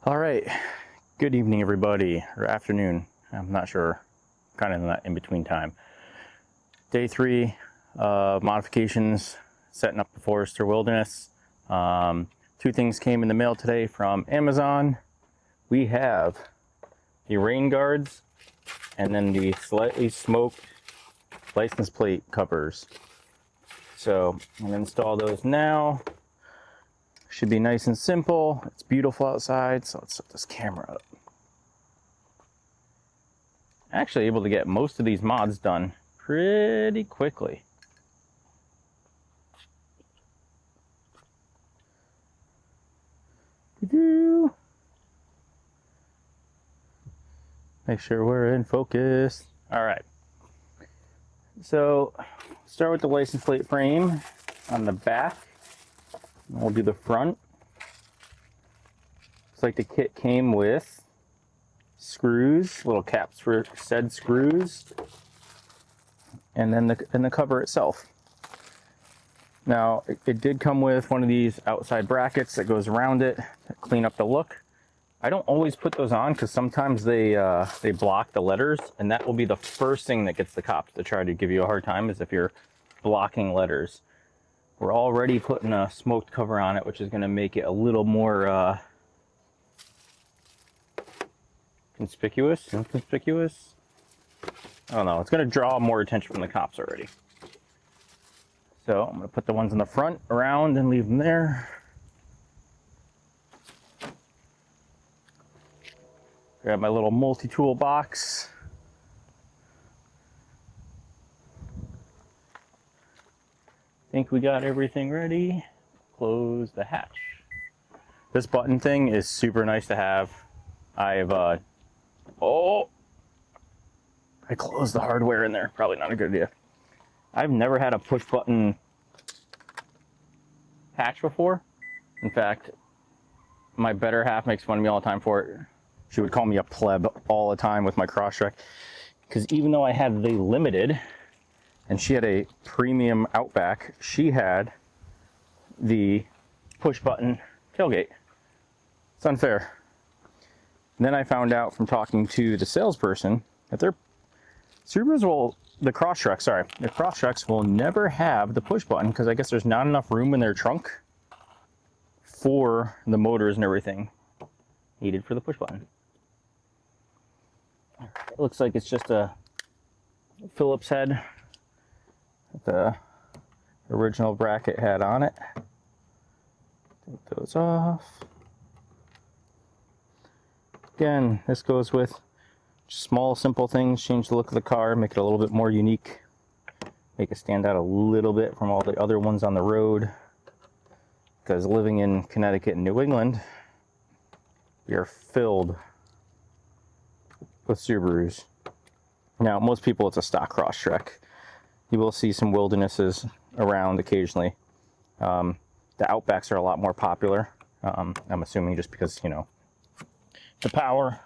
All right, good evening, everybody, or afternoon. I'm not sure, kind of in that in-between time. Day 3 of modifications, setting up the Forester Wilderness. Two things came in the mail today from Amazon. We have the rain guards and then the slightly smoked license plate covers. So I'm gonna install those now. Should be nice and simple. It's beautiful outside, so let's set this camera up. Actually able to get most of these mods done pretty quickly. Make sure we're in focus. All right. So start with the license plate frame on the back. We'll do the front. Looks like the kit came with screws, little caps for said screws, and then the cover itself. Now it did come with one of these outside brackets that goes around it to clean up the look. I don't always put those on because sometimes they block the letters, and that will be the first thing that gets the cops to try to give you a hard time, is if you're blocking letters. We're already putting a smoked cover on it, which is going to make it a little more conspicuous. I don't know. It's going to draw more attention from the cops already. So I'm going to put the ones in the front around and leave them there. Grab my little multi-tool box. Think we got everything ready. Close the hatch. This button thing is super nice to have. I've I closed the hardware in there. Probably not a good idea. I've never had a push button hatch before. In fact, my better half makes fun of me all the time for it. She would call me a pleb all the time with my Crosstrek, because even though I had the limited and she had a premium Outback, she had the push button tailgate. It's unfair. And then I found out from talking to the salesperson that the Crosstreks will never have the push button, because I guess there's not enough room in their trunk for the motors and everything needed for the push button. It looks like it's just a Phillips head that the original bracket had on it. Take those off. Again, this goes with small, simple things. Change the look of the car, make it a little bit more unique, make it stand out a little bit from all the other ones on the road. Because living in Connecticut and New England, we are filled with Subarus. Now, most people, it's a stock Crosstrek. You will see some Wildernesses around occasionally. The Outbacks are a lot more popular. I'm assuming just because, you know, the power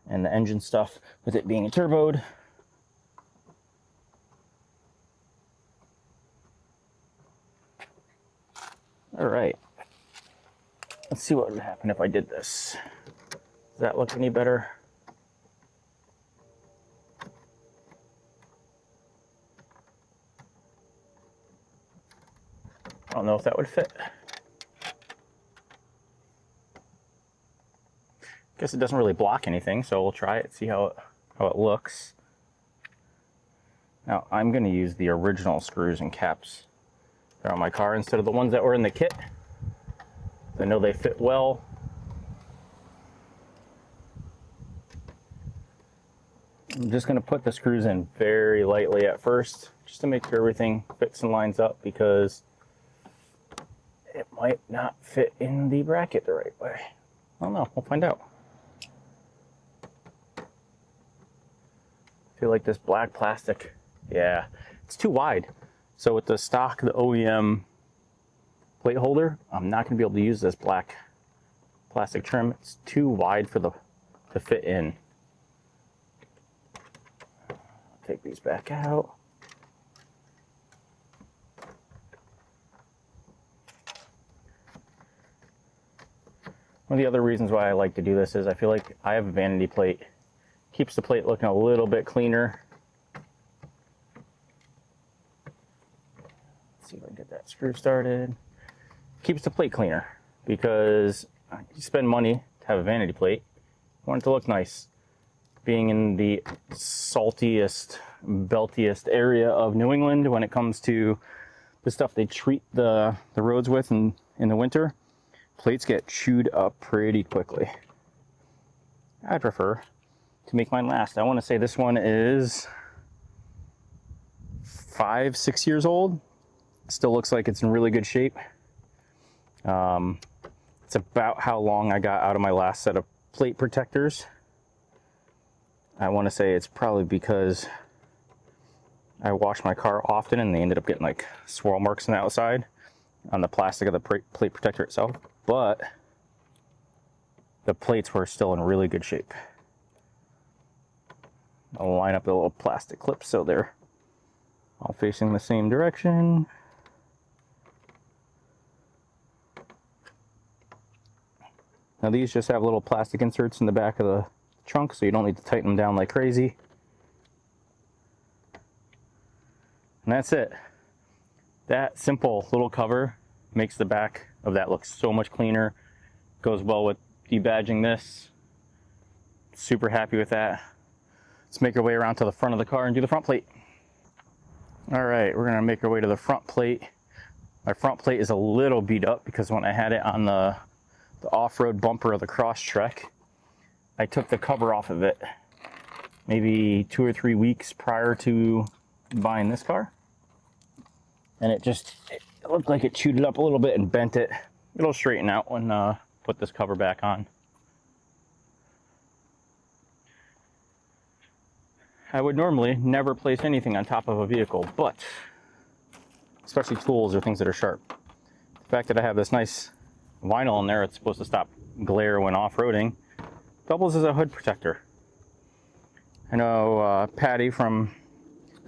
and the engine stuff with it being turboed. All right. Let's see what would happen if I did this. Does that look any better? I don't know if that would fit. Guess it doesn't really block anything, so we'll try it, see how it looks. Now, I'm going to use the original screws and caps that are on my car instead of the ones that were in the kit. I know they fit well. I'm just going to put the screws in very lightly at first, just to make sure everything fits and lines up, because it might not fit in the bracket the right way. I don't know, we'll find out. I feel like this black plastic, yeah, it's too wide. So with the stock, the OEM plate holder, I'm not going to be able to use this black plastic trim. It's too wide for to fit in. Take these back out. One of the other reasons why I like to do this is I feel like I have a vanity plate. Keeps the plate looking a little bit cleaner. Let's see if I can get that screw started. Keeps the plate cleaner because you spend money to have a vanity plate. You want it to look nice. Being in the saltiest, beltiest area of New England when it comes to the stuff they treat the roads with in the winter, plates get chewed up pretty quickly. I prefer to make mine last. I want to say this one is 5-6 years old. Still looks like it's in really good shape. It's about how long I got out of my last set of plate protectors. I want to say it's probably because I wash my car often and they ended up getting like swirl marks on the outside on the plastic of the plate protector itself, but the plates were still in really good shape. I'll line up the little plastic clips so they're all facing the same direction. Now these just have little plastic inserts in the back of the trunk, so you don't need to tighten them down like crazy. And that's it. That simple little cover makes the back of that look so much cleaner. Goes well with debadging this. Super happy with that. Let's make our way around to the front of the car and do the front plate. All right, we're gonna make our way to the front plate. My front plate is a little beat up because when I had it on the off-road bumper of the Crosstrek, I took the cover off of it maybe 2 or 3 weeks prior to buying this car. And it looked like it chewed it up a little bit and bent it. It'll straighten out when put this cover back on. I would normally never place anything on top of a vehicle, but especially tools or things that are sharp. The fact that I have this nice vinyl in there, it's supposed to stop glare when off-roading, doubles as a hood protector. I know Patty who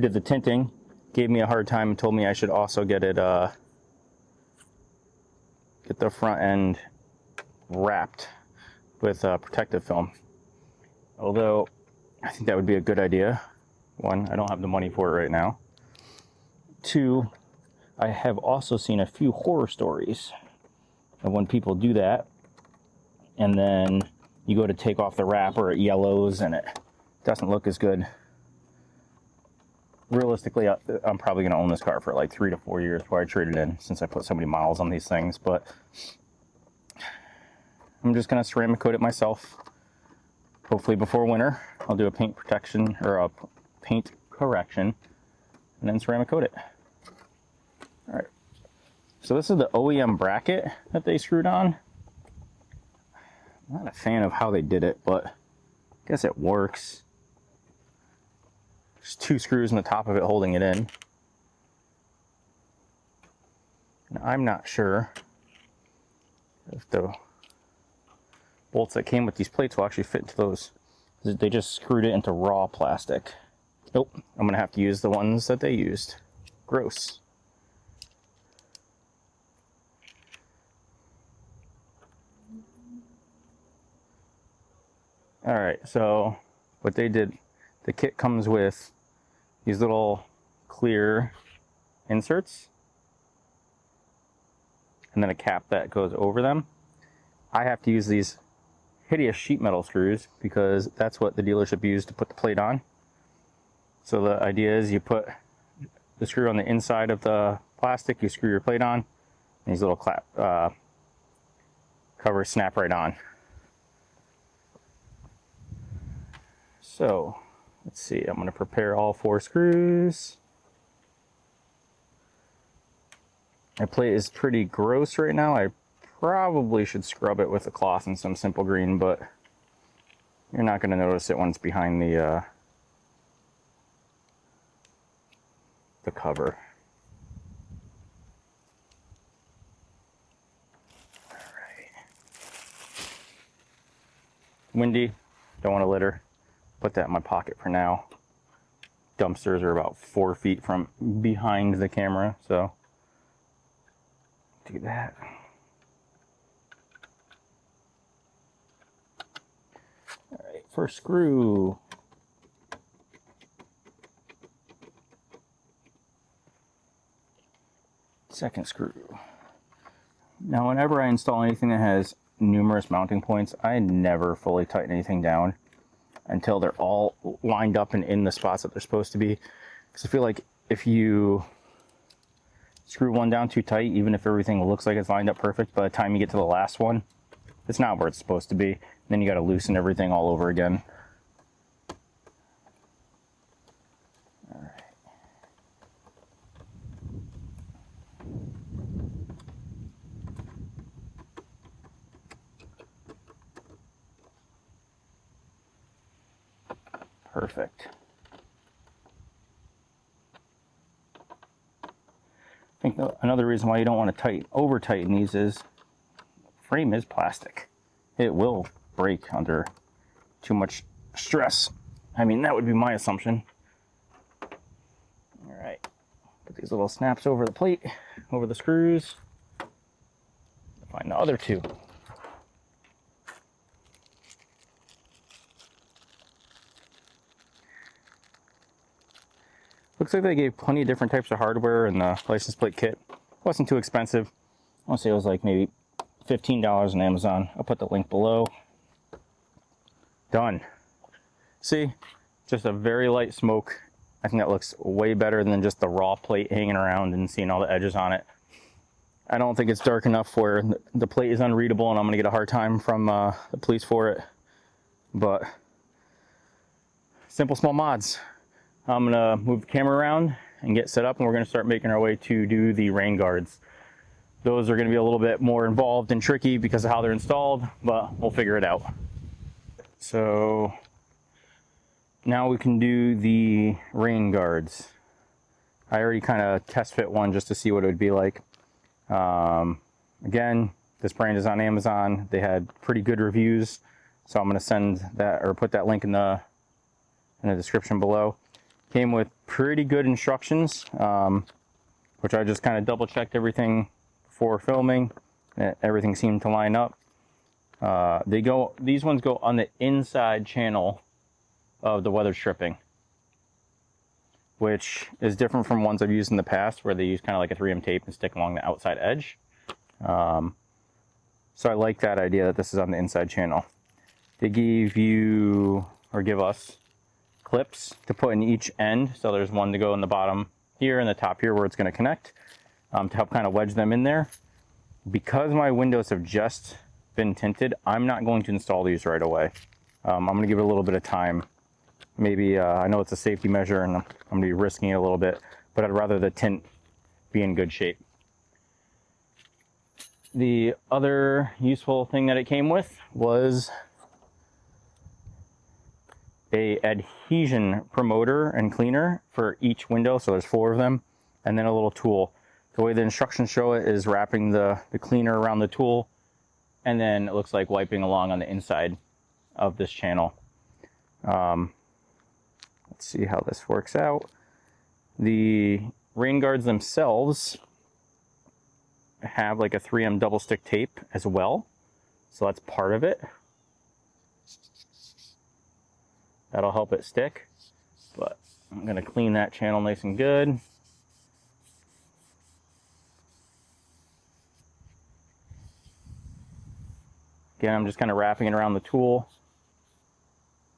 did the tinting gave me a hard time and told me I should also get the front end wrapped with protective film. Although I think that would be a good idea. One, I don't have the money for it right now. Two, I have also seen a few horror stories of when people do that and then you go to take off the wrap or it yellows and it doesn't look as good. Realistically, I'm probably going to own this car for like 3 to 4 years before I trade it in, since I put so many miles on these things, but I'm just going to ceramic coat it myself. Hopefully before winter, I'll do a paint protection or a paint correction and then ceramic coat it. All right. So this is the OEM bracket that they screwed on. I'm not a fan of how they did it, but I guess it works. There's 2 screws in the top of it holding it in. And I'm not sure if the bolts that came with these plates will actually fit into those. They just screwed it into raw plastic. Nope, I'm gonna have to use the ones that they used. Gross. All right, so what they did, the kit comes with these little clear inserts and then a cap that goes over them. I have to use these hideous sheet metal screws because that's what the dealership used to put the plate on. So the idea is you put the screw on the inside of the plastic, you screw your plate on, and these little covers snap right on. So let's see, I'm going to prepare all 4 screws. My plate is pretty gross right now. I probably should scrub it with a cloth and some Simple Green, but you're not going to notice it when it's behind the cover. All right. Windy, don't want to litter. Put that in my pocket for now. Dumpsters are about 4 feet from behind the camera, so do that. first screw. Second screw. Now, whenever I install anything that has numerous mounting points, I never fully tighten anything down until they're all lined up and in the spots that they're supposed to be. Because I feel like if you screw one down too tight, even if everything looks like it's lined up perfect, by the time you get to the last one, it's not where it's supposed to be. And then you got to loosen everything all over again. All right. Perfect. I think another reason why you don't want to over tighten these is frame is plastic. It will break under too much stress. I mean, that would be my assumption. All right, put these little snaps over the plate, over the screws. Find the other two. Looks like they gave plenty of different types of hardware in the license plate kit. It wasn't too expensive. I want to say it was like maybe $15 on Amazon. I'll put the link below. Done. See, just a very light smoke. I think that looks way better than just the raw plate hanging around and seeing all the edges on it. I don't think it's dark enough where the plate is unreadable and I'm gonna get a hard time from the police for it. But simple small mods. I'm gonna move the camera around and get set up, and we're gonna start making our way to do the rain guards. Those are gonna be a little bit more involved and tricky because of how they're installed, but we'll figure it out. So now we can do the rain guards. I already kind of test fit one just to see what it would be like. Again, this brand is on Amazon. They had pretty good reviews, so I'm gonna send that or put that link in the description below. Came with pretty good instructions, which I just kind of double checked everything before filming. Everything seemed to line up. These ones go on the inside channel of the weather stripping, which is different from ones I've used in the past where they use kind of like a 3M tape and stick along the outside edge. So I like that idea that this is on the inside channel. They give you, or give us, clips to put in each end. So there's one to go in the bottom here and the top here where it's going to connect, to help kind of wedge them in there. Because my windows have just been tinted, I'm not going to install these right away. I'm going to give it a little bit of time. Maybe, I know it's a safety measure and I'm going to be risking it a little bit, but I'd rather the tint be in good shape. The other useful thing that it came with was a adhesion promoter and cleaner for each window. So there's 4 of them, and then a little tool. The way the instructions show it is wrapping the cleaner around the tool, and then it looks like wiping along on the inside of this channel. Let's see how this works out. The rain guards themselves have like a 3M double stick tape as well, so that's part of it. That'll help it stick, but I'm gonna clean that channel nice and good. Again, I'm just kind of wrapping it around the tool.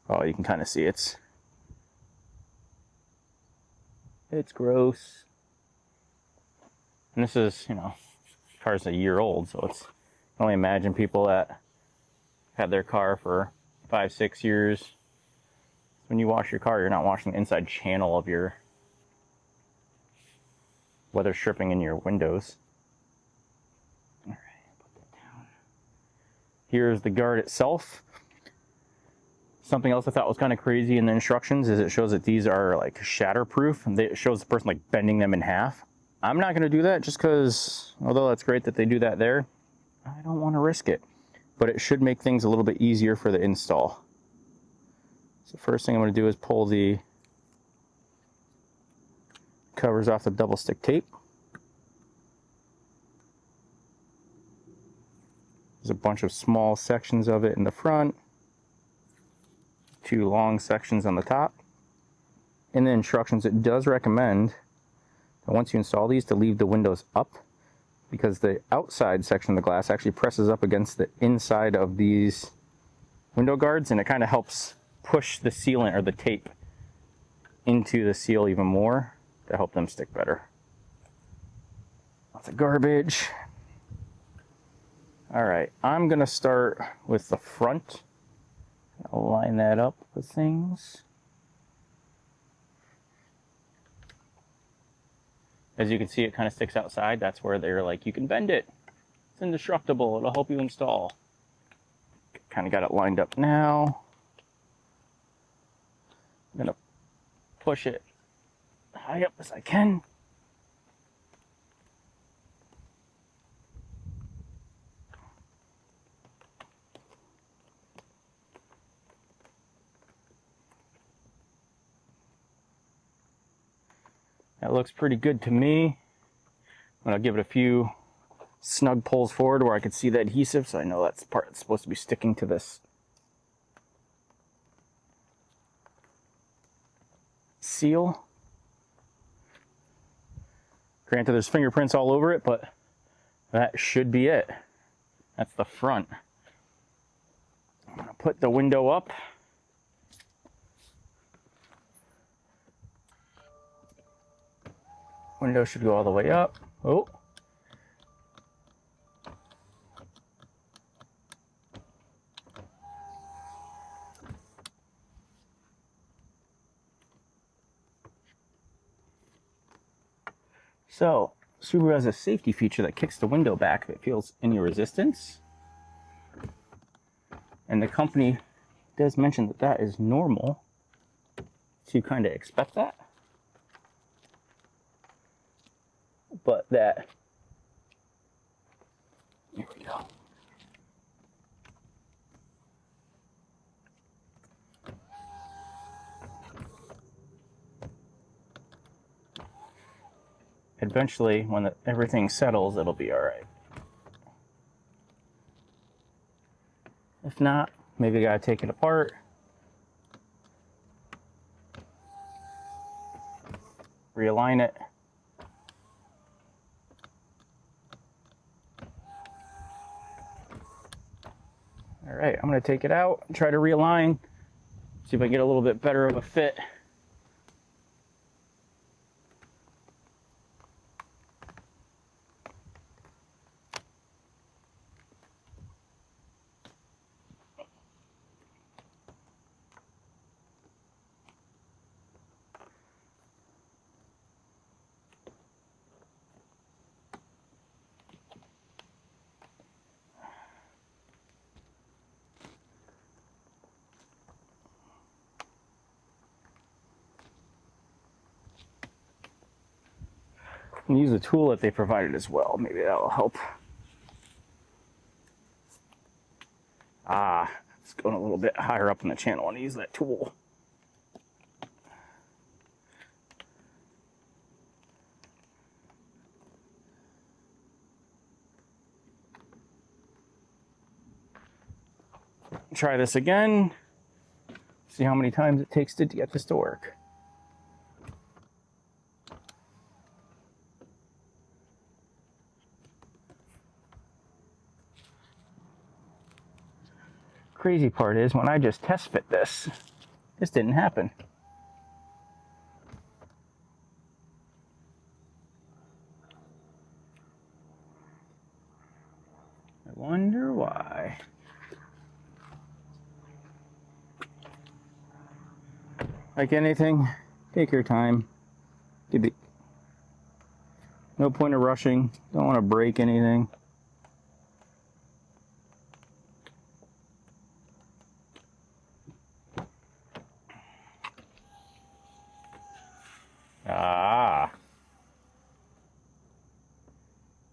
Oh, you can kind of see it's gross. And this is, you know, the car's a year old, so it's, I can only imagine people that had their car for 5-6 years. When you wash your car, you're not washing the inside channel of your weather stripping in your windows. All right, put that down. Here's the guard itself. Something else I thought was kind of crazy in the instructions is it shows that these are like shatterproof, and it shows the person like bending them in half. I'm not going to do that just because, although that's great that they do that there, I don't want to risk it. But it should make things a little bit easier for the install. So first thing I'm going to do is pull the covers off the double stick tape. There's a bunch of small sections of it in the front. two long sections on the top. In the instructions, it does recommend that once you install these to leave the windows up, because the outside section of the glass actually presses up against the inside of these window guards, and it kind of helps push the sealant or the tape into the seal even more to help them stick better. Lots of garbage. All right, I'm gonna start with the front. I'll line that up with things. As you can see, it kind of sticks outside. That's where they're like, you can bend it. It's indestructible. It'll help you install. Kind of got it lined up now. I'm gonna push it high up as I can. That looks pretty good to me. I'm gonna give it a few snug pulls forward where I can see the adhesive, so I know that's the part that's supposed to be sticking to this seal. Granted, there's fingerprints all over it, but that should be it. That's the front. I'm gonna put the window up. Window should go all the way up. Oh. So, Subaru has a safety feature that kicks the window back if it feels any resistance. And the company does mention that that is normal. So you kind of expect that. But that, here we go. Eventually, when everything settles, it'll be all right. If not, maybe you gotta take it apart. Realign it. All right, I'm gonna take it out and try to realign, see if I can get a little bit better of a fit. And use the tool that they provided as well. Maybe that'll help. It's going a little bit higher up in the channel. I want to use that tool. Try this again. See how many times it takes to get this to work. Crazy part is when I just test fit this didn't happen. I wonder why. Like anything, take your time. No point of rushing. Don't want to break anything.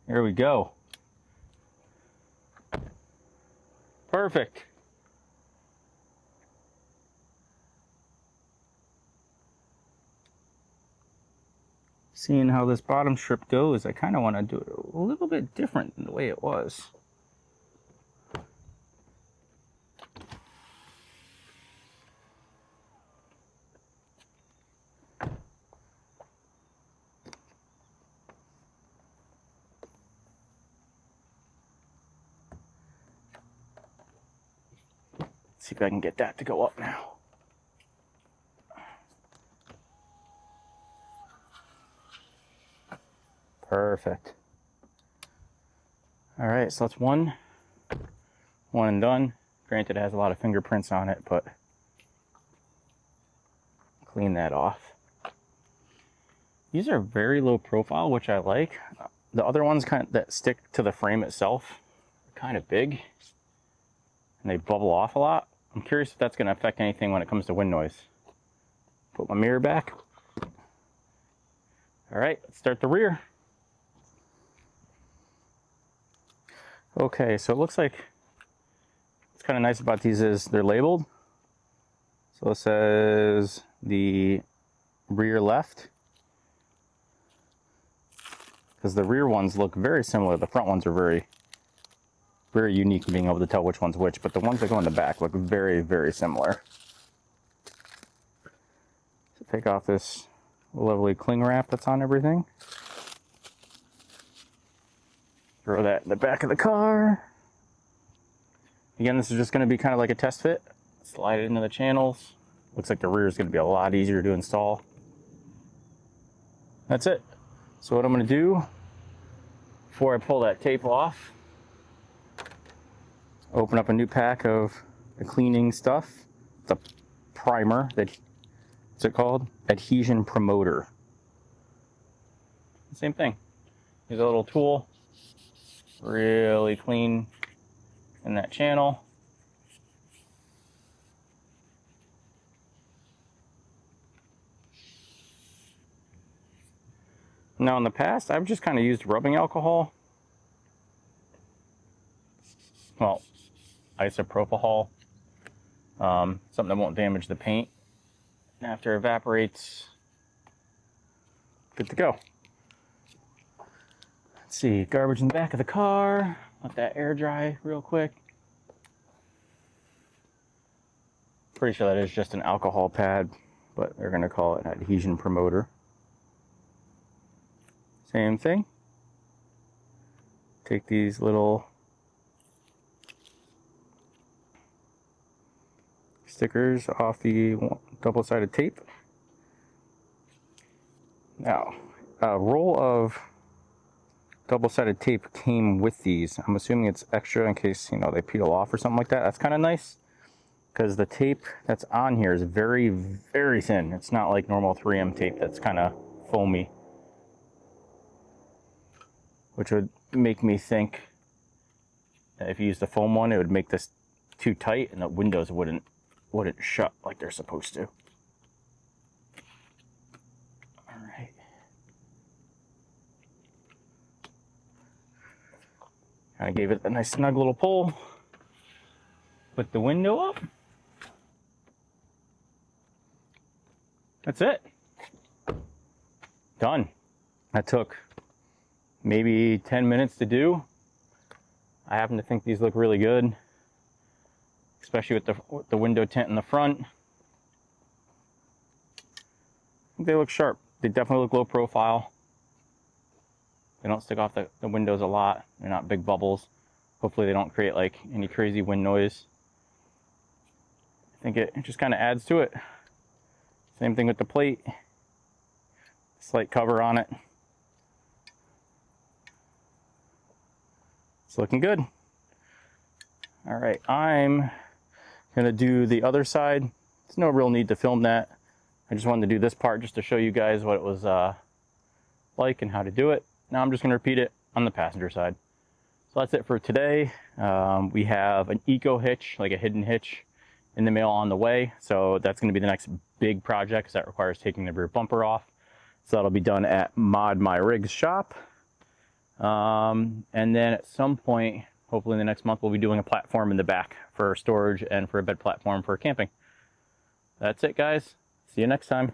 Here we go. Perfect. Seeing how this bottom strip goes, I kind of want to do it a little bit different than the way it was. Let's see if I can get that to go up now. Perfect. All right, so that's one and done. Granted, it has a lot of fingerprints on it, but clean that off. These are very low profile, which I like. The other ones that stick to the frame itself are kind of big, and they bubble off a lot. I'm curious if that's going to affect anything when it comes to wind noise. Put my mirror back. All right, let's start the rear. Okay, so it looks like what's kind of nice about these is they're labeled. So it says the rear left, because the rear ones look very similar. The front ones are very unique in being able to tell which one's which, but the ones that go in the back look very, very similar. So take off this lovely cling wrap that's on everything. Throw that in the back of the car. Again, this is just going to be kind of like a test fit. Slide it into the channels. Looks like the rear is going to be a lot easier to install. That's it. So what I'm going to do before I pull that tape off, open up a new pack of the cleaning stuff. The primer, what's it called? Adhesion Promoter. Same thing. Use a little tool. Really clean in that channel. Now in the past, I've just kind of used rubbing alcohol. Well, isopropyl, something that won't damage the paint. And after it evaporates, good to go. Let's see, garbage in the back of the car. Let that air dry real quick. Pretty sure that is just an alcohol pad, but they're gonna call it an adhesion promoter. Same thing. Take these little stickers off the double-sided tape. Now, a roll of double-sided tape came with these. I'm assuming it's extra in case, you know, they peel off or something like that. That's kind of nice because the tape that's on here is very, very thin. It's not like normal 3M tape that's kind of foamy, which would make me think that if you use the foam one, it would make this too tight and the windows wouldn't shut like they're supposed to. All right. Kind of gave it a nice snug little pull. Put the window up. That's it. Done. That took maybe 10 minutes to do. I happen to think these look really good, especially with the window tint in the front. I think they look sharp. They definitely look low profile. They don't stick off the windows a lot. They're not big bubbles. Hopefully they don't create like any crazy wind noise. I think it just kind of adds to it. Same thing with the plate. Slight cover on it. It's looking good. All right, I'm gonna do the other side. There's no real need to film that. I just wanted to do this part just to show you guys what it was like and how to do it. Now I'm just gonna repeat it on the passenger side. So that's it for today. We have an eco hitch, like a hidden hitch, in the mail on the way. So that's gonna be the next big project because that requires taking the rear bumper off. So that'll be done at Mod My Rigs shop. And then at some point, hopefully in the next month, we'll be doing a platform in the back for storage and for a bed platform for camping. That's it, guys. See you next time.